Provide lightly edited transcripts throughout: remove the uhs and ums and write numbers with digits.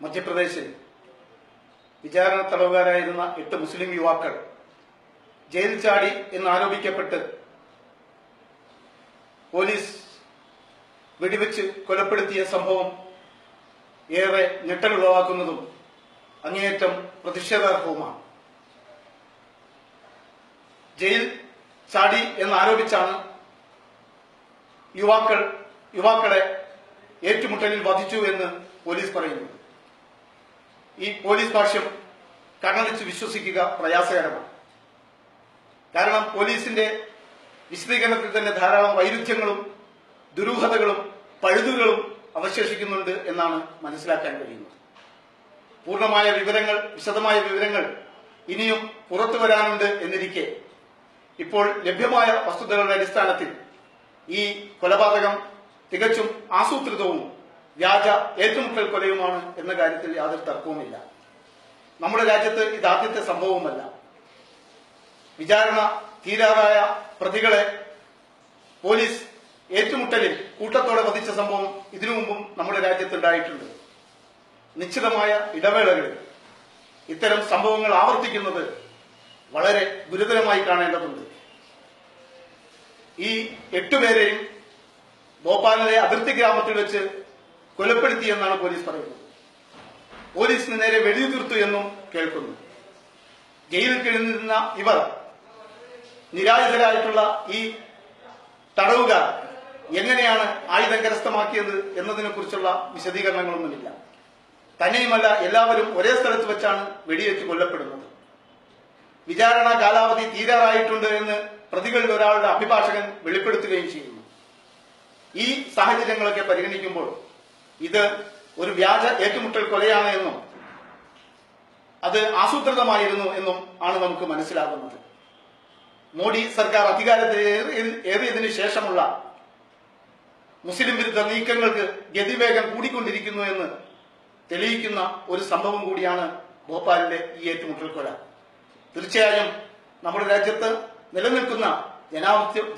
മധ്യപ്രദേശിൽ വിചാരണ തടവുകാരായിരുന്ന 8 മുസ്ലിം യുവാക്കൾ ജയിൽ ചാടി എന്നാരോപിക്കപ്പെട്ട് പോലീസ് വെടിവെച്ച് കൊലപ്പെടുത്തിയ സംഭവം ഏറെ ഞെട്ടലുളവാക്കുന്നതും അങ്ങേയറ്റം പ്രതിഷേധാർഹവുമാണ്. ജയിൽ ചാടി എന്നാരോപിച്ചാണ് യുവാക്കളെ ഏറ്റുമുട്ടലിൽ വധിച്ചു എന്ന് പോലീസ് പറയുന്നു. ഈ പോലീസ് ഭാഷ്യം കണ്ണടച്ച് വിശ്വസിക്കുക പ്രയാസകരമാണ്. കാരണം പോലീസിന്റെ വിശദീകരണത്തിൽ തന്നെ ധാരാളം വൈരുദ്ധ്യങ്ങളും ദുരൂഹതകളും പഴുതുകളും അവശേഷിക്കുന്നുണ്ട് എന്നാണ് മനസ്സിലാക്കാൻ കഴിയുന്നത്. പൂർണ്ണമായ വിവരങ്ങൾ, വിശദമായ വിവരങ്ങൾ ഇനിയും പുറത്തു വരാനുണ്ട് എന്നിരിക്കെ ഇപ്പോൾ ലഭ്യമായ വസ്തുതകളുടെ അടിസ്ഥാനത്തിൽ ഈ കൊലപാതകം തികച്ചും ആസൂത്രിതവും വ്യാജ ഏറ്റുമുട്ടൽ കൊലയുമാണ് എന്ന കാര്യത്തിൽ യാതൊരു തർക്കവുമില്ല. നമ്മുടെ രാജ്യത്ത് ഇതാദ്യത്തെ സംഭവവുമല്ല. വിചാരണ തീരാറായ പ്രതികളെ പോലീസ് ഏറ്റുമുട്ടലിൽ കൂട്ടത്തോടെ വധിച്ച സംഭവം ഇതിനു മുമ്പും നമ്മുടെ രാജ്യത്തുണ്ടായിട്ടുണ്ട്. നിശ്ചിതമായ ഇടവേളകളിൽ ഇത്തരം സംഭവങ്ങൾ ആവർത്തിക്കുന്നത് വളരെ ഗുരുതരമായി കാണേണ്ടതുണ്ട്. ഈ 8 പേരെയും ഭോപ്പാലിലെ അതിർത്തി ഗ്രാമത്തിൽ വെച്ച് കൊലപ്പെടുത്തിയെന്നാണ് പോലീസ് പറയുന്നത്. പോലീസിന് നേരെ വെടിയുതിർത്തു എന്നും കേൾക്കുന്നു. ജയിലിൽ കഴിഞ്ഞിരുന്ന ഇവർ നിരായുധരായിട്ടുള്ള ഈ തടവുകാർ എങ്ങനെയാണ് ആയുധം കരസ്ഥമാക്കിയത് എന്നതിനെ കുറിച്ചുള്ള വിശദീകരണങ്ങളൊന്നുമില്ല. തന്നെയുമല്ല, എല്ലാവരും ഒരേ സ്ഥലത്ത് വെച്ചാണ് വെടിയേറ്റ് കൊല്ലപ്പെടുന്നത്. വിചാരണ കാലാവധി തീരാറായിട്ടുണ്ട് എന്ന് പ്രതികളിൽ ഒരാളുടെ അഭിഭാഷകൻ വെളിപ്പെടുത്തുകയും ചെയ്യുന്നു. ഈ സാഹചര്യങ്ങളൊക്കെ പരിഗണിക്കുമ്പോൾ ഇത് ഒരു വ്യാജ ഏറ്റുമുട്ടൽ കൊലയാണ് എന്നും അത് ആസൂത്രിതമായിരുന്നു എന്നും ആണ് നമുക്ക് മനസ്സിലാകുന്നത്. മോഡി സർക്കാർ അധികാരത്തിൽ ഏറിയതിനു ശേഷമുള്ള മുസ്ലിം വിരുദ്ധ നീക്കങ്ങൾക്ക് ഗതിവേഗം കൂടിക്കൊണ്ടിരിക്കുന്നു എന്ന് തെളിയിക്കുന്ന ഒരു സംഭവം കൂടിയാണ് ഭോപ്പാലിലെ ഈ ഏറ്റുമുട്ടൽ കൊല. തീർച്ചയായും നമ്മുടെ രാജ്യത്ത് നിലനിൽക്കുന്ന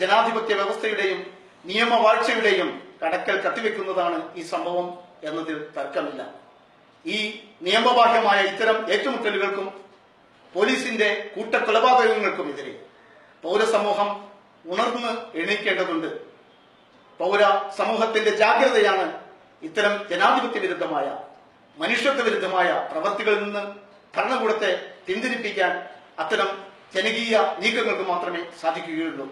ജനാധിപത്യ വ്യവസ്ഥയുടെയും നിയമവാഴ്ചയുടെയും കടക്കൽ കത്തിവെക്കുന്നതാണ് ഈ സംഭവം എന്നതിൽ തർക്കമില്ല. ഈ നിയമബാഹ്യമായ ഇത്തരം ഏറ്റുമുട്ടലുകൾക്കും പോലീസിന്റെ കൂട്ടക്കൊലപാതകങ്ങൾക്കുമെതിരെ പൗരസമൂഹം ഉണർന്ന് എണീക്കേണ്ടതുണ്ട്. പൗര സമൂഹത്തിന്റെ ജാഗ്രതയാണ് ഇത്തരം ജനാധിപത്യ വിരുദ്ധമായ, മനുഷ്യത്വ വിരുദ്ധമായ പ്രവർത്തികളിൽ നിന്ന് ഭരണകൂടത്തെ പിന്തിരിപ്പിക്കാൻ അത്തരം ജനകീയ നീക്കങ്ങൾക്ക് മാത്രമേ സാധിക്കുകയുള്ളൂ.